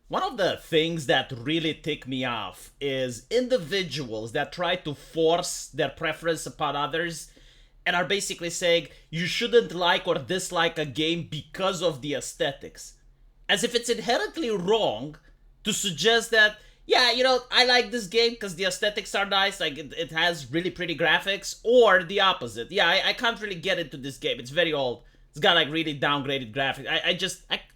One of the things that really tick me off is individuals that try to force their preference upon others and are basically saying you shouldn't like or dislike a game because of the aesthetics. As if it's inherently wrong to suggest that, yeah, I like this game because the aesthetics are nice, like it has really pretty graphics, or the opposite. Yeah, I can't really get into this game. It's very old. It's got like really downgraded graphics.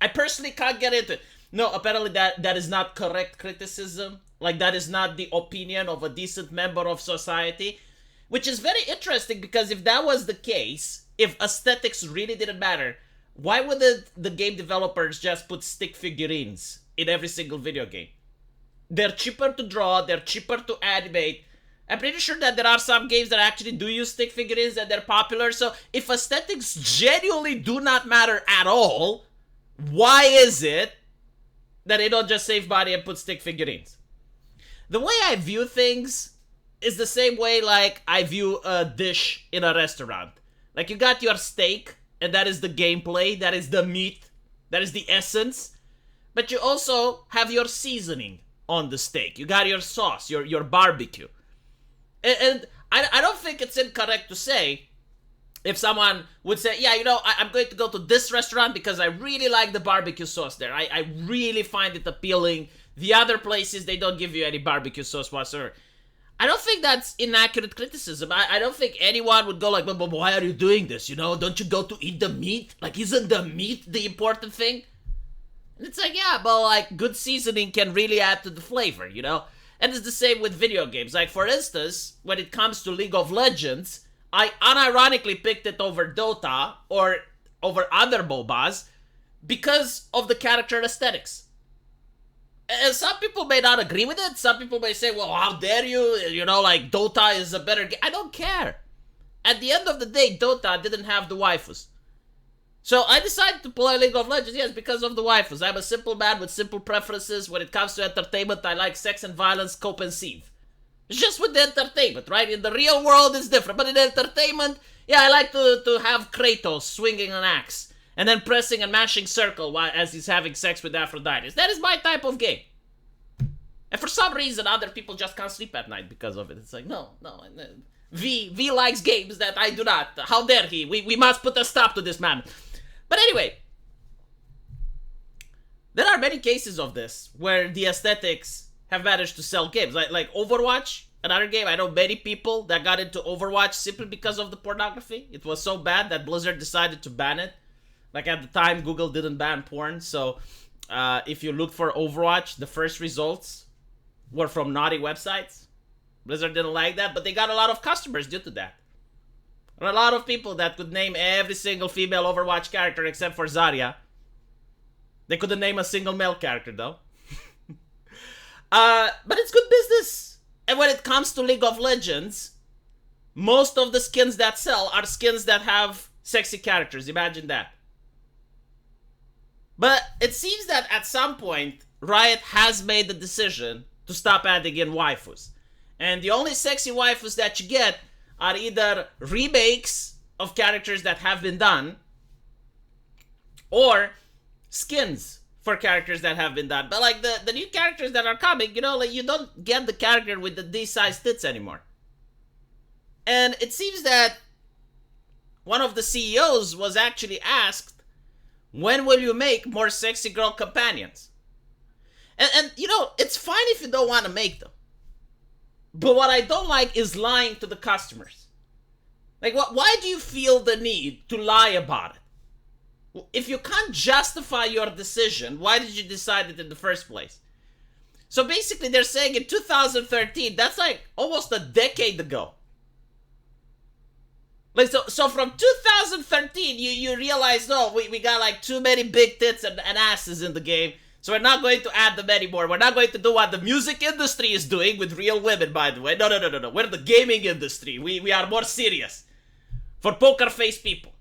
I personally can't get into it. No, apparently that is not correct criticism. Like that is not the opinion of a decent member of society, which is very interesting because if that was the case, if aesthetics really didn't matter, why wouldn't the game developers just put stick figurines in every single video game? They're cheaper to draw, they're cheaper to animate. I'm pretty sure that there are some games that actually do use stick figurines and they're popular. So if aesthetics genuinely do not matter at all, why is it that they don't just save money and put stick figurines? The way I view things is the same way like I view a dish in a restaurant. Like you got your steak, and that is the gameplay, that is the meat, that is the essence. But you also have your seasoning on the steak. You got your sauce, your barbecue. And I don't think it's incorrect to say if someone would say, yeah, I'm going to go to this restaurant because I really like the barbecue sauce there. I really find it appealing. The other places, they don't give you any barbecue sauce whatsoever. I don't think that's inaccurate criticism. I don't think anyone would go like, but why are you doing this? Don't you go to eat the meat? Like, isn't the meat the important thing? And it's like, yeah, but like good seasoning can really add to the flavor, And it's the same with video games. Like, for instance, when it comes to League of Legends, I unironically picked it over Dota or over other MOBAs because of the character aesthetics. And some people may not agree with it. Some people may say, well, how dare you? Like Dota is a better game. I don't care. At the end of the day, Dota didn't have the waifus. So I decided to play League of Legends, yes, because of the waifus. I'm a simple man with simple preferences. When it comes to entertainment, I like sex and violence, cope and seethe. It's just with the entertainment, right? In the real world, it's different. But in entertainment, yeah, I like to have Kratos swinging an axe and then pressing and mashing circle while as he's having sex with Aphrodite. That is my type of game. And for some reason, other people just can't sleep at night because of it. It's like, no. V likes games that I do not. How dare he? We must put a stop to this man. But anyway, there are many cases of this where the aesthetics have managed to sell games. Like Overwatch, another game. I know many people that got into Overwatch simply because of the pornography. It was so bad that Blizzard decided to ban it. Like at the time, Google didn't ban porn. So if you looked for Overwatch, the first results were from naughty websites. Blizzard didn't like that, but they got a lot of customers due to that. And a lot of people that could name every single female Overwatch character except for Zarya. They couldn't name a single male character though. But it's good business. And when it comes to League of Legends, most of the skins that sell are skins that have sexy characters. Imagine that. But it seems that at some point, Riot has made the decision to stop adding in waifus. And the only sexy waifus that you get are either remakes of characters that have been done or skins for characters that have been done. But like the new characters that are coming, like you don't get the character with the D-sized tits anymore. And it seems that one of the CEOs was actually asked, when will you make more sexy girl companions? And it's fine if you don't want to make them. But what I don't like is lying to the customers. Like, why do you feel the need to lie about it? If you can't justify your decision, why did you decide it in the first place? So basically, they're saying in 2013, that's like almost a decade ago. Like, so from 2013, you realize, no, we got like too many big tits and asses in the game. So we're not going to add them anymore. We're not going to do what the music industry is doing with real women, by the way. No. We're the gaming industry. We are more serious. For poker face people.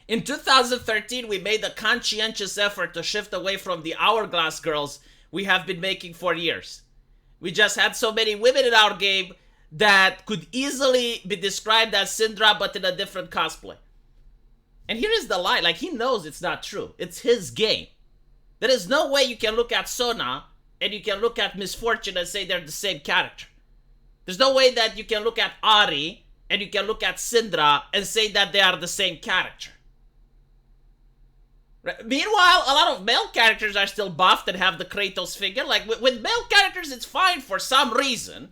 In 2013, we made a conscientious effort to shift away from the hourglass girls we have been making for years. We just had so many women in our game that could easily be described as Syndra, but in a different cosplay. And here is the lie. Like, he knows it's not true. It's his game. There is no way you can look at Sona and you can look at Miss Fortune and say they're the same character. There's no way that you can look at Ari and you can look at Syndra and say that they are the same character. Right? Meanwhile, a lot of male characters are still buffed and have the Kratos figure. Like, with male characters, it's fine for some reason.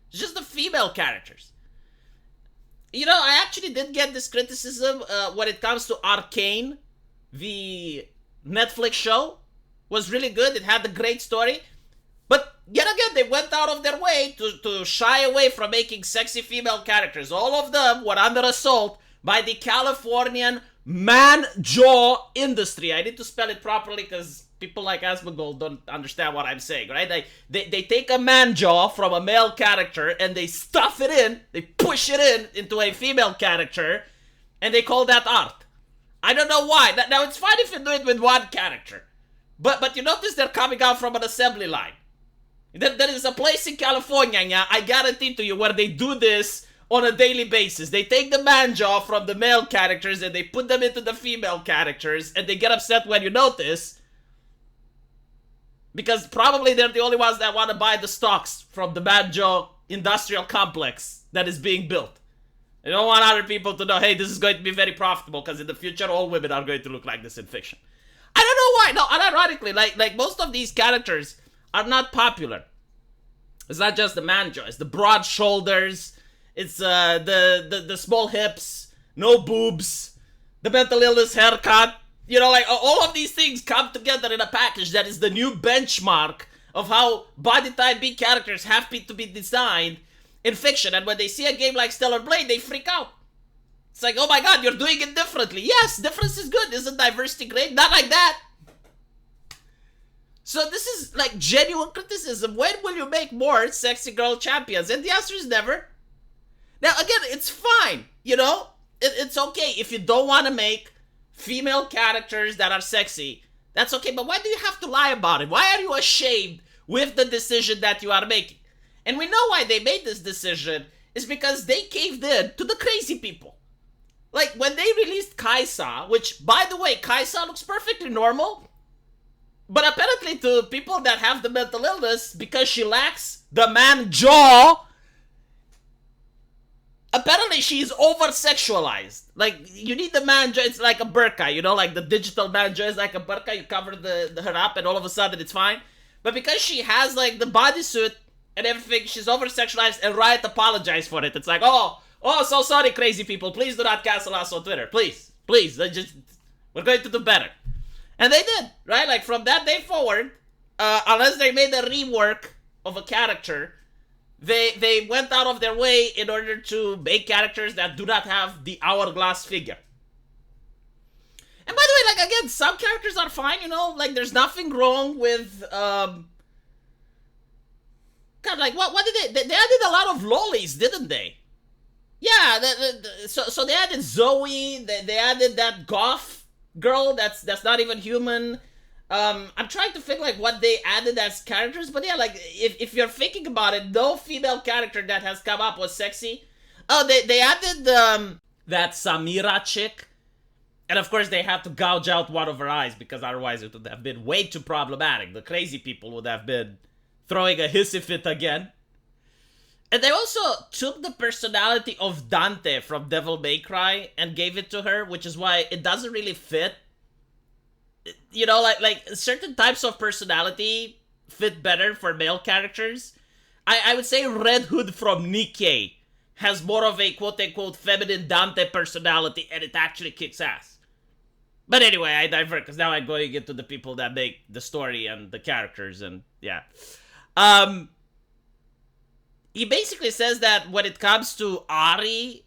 It's just the female characters. You know, I actually did get this criticism when it comes to Arcane. The Netflix show was really good. It had a great story. But yet again, they went out of their way to shy away from making sexy female characters. All of them were under assault by the Californian man-jaw industry. I need to spell it properly because people like Asmongold don't understand what I'm saying, right? They take a man-jaw from a male character and they stuff it in, they push it into a female character, and they call that art. I don't know why. Now, it's fine if you do it with one character. But you notice they're coming out from an assembly line. There is a place in California, yeah, I guarantee to you, where they do this on a daily basis. They take the man jaw from the male characters and they put them into the female characters, and they get upset when you notice, because probably they're the only ones that want to buy the stocks from the man jaw industrial complex that is being built. They don't want other people to know, hey, this is going to be very profitable, because in the future all women are going to look like this in fiction. I don't know why. No, unironically, like most of these characters are not popular. It's not just the man jaw, it's the broad shoulders, it's the small hips, no boobs, the mental illness haircut. You know, like, all of these things come together in a package that is the new benchmark of how body type B characters have to be designed in fiction. And when they see a game like Stellar Blade, they freak out. It's like, oh my god, you're doing it differently. Yes, difference is good. Isn't diversity great? Not like that. So this is like genuine criticism. When will you make more sexy girl champions? And the answer is never. Now, again, it's fine. You know, it's okay if you don't want to make female characters that are sexy. That's okay, but why do you have to lie about it? Why are you ashamed with the decision that you are making? And we know why they made this decision is because they caved in to the crazy people. Like, when they released Kaisa, which, by the way, Kaisa looks perfectly normal, but apparently to people that have the mental illness, because she lacks the man jaw, apparently she's over-sexualized. Like, you need the man jaw, it's like a burqa, you know, like the digital man jaw is like a burqa, you cover her up and all of a sudden it's fine. But because she has, like, the bodysuit and everything, she's over-sexualized, and Riot apologized for it. It's like, oh, so sorry, crazy people, please do not cancel us on Twitter, please, we're going to do better. And they did, right? Like, from that day forward, unless they made a rework of a character, they went out of their way in order to make characters that do not have the hourglass figure. And by the way, like, again, some characters are fine, you know? Like, there's nothing wrong with, God, like, what did they added a lot of lollies, didn't they? Yeah, so they added Zoe, they added that goth girl that's not even human. I'm trying to think like what they added as characters, but yeah, like if you're thinking about it, no female character that has come up was sexy. Oh, they added that Samira chick, and of course they had to gouge out one of her eyes because otherwise it would have been way too problematic. The crazy people would have been throwing a hissy fit again. And they also took the personality of Dante from Devil May Cry and gave it to her, which is why it doesn't really fit. You know, like certain types of personality fit better for male characters. I would say Red Hood from Nikkei has more of a quote-unquote feminine Dante personality, and it actually kicks ass. But anyway, I divert, because now I'm going into the people that make the story and the characters, and yeah. He basically says that when it comes to Ari,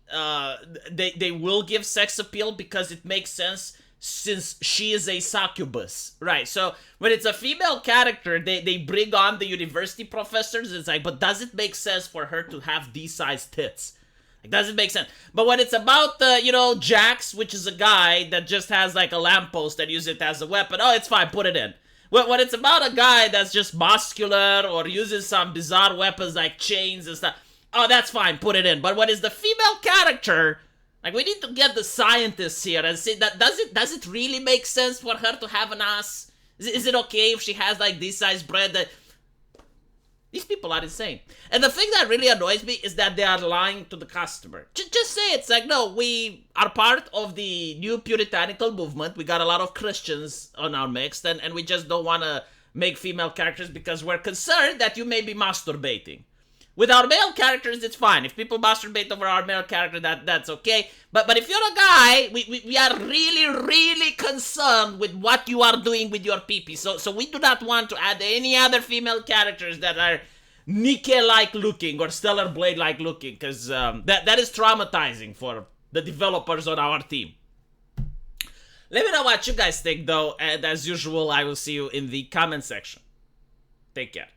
they will give sex appeal because it makes sense since she is a succubus. Right, so when it's a female character, they bring on the university professors. It's like, but does it make sense for her to have these size tits? Like, does it make sense? But when it's about, Jax, which is a guy that just has like a lamppost and uses it as a weapon, oh, it's fine, put it in. When it's about a guy that's just muscular or uses some bizarre weapons like chains and stuff, oh, that's fine, put it in. But when it's the female character, like, we need to get the scientists here and say that does it really make sense for her to have an ass? Is it okay if she has like this size bread? These people are insane. And the thing that really annoys me is that they are lying to the customer. Just say it's like, no, we are part of the new puritanical movement. We got a lot of Christians on our mix, and we just don't want to make female characters because we're concerned that you may be masturbating. With our male characters, it's fine. If people masturbate over our male character, that's okay. But if you're a guy, we are really, really concerned with what you are doing with your pee-pee. So we do not want to add any other female characters that are Nike-like looking or Stellar Blade-like looking, because that is traumatizing for the developers on our team. Let me know what you guys think, though, and as usual, I will see you in the comment section. Take care.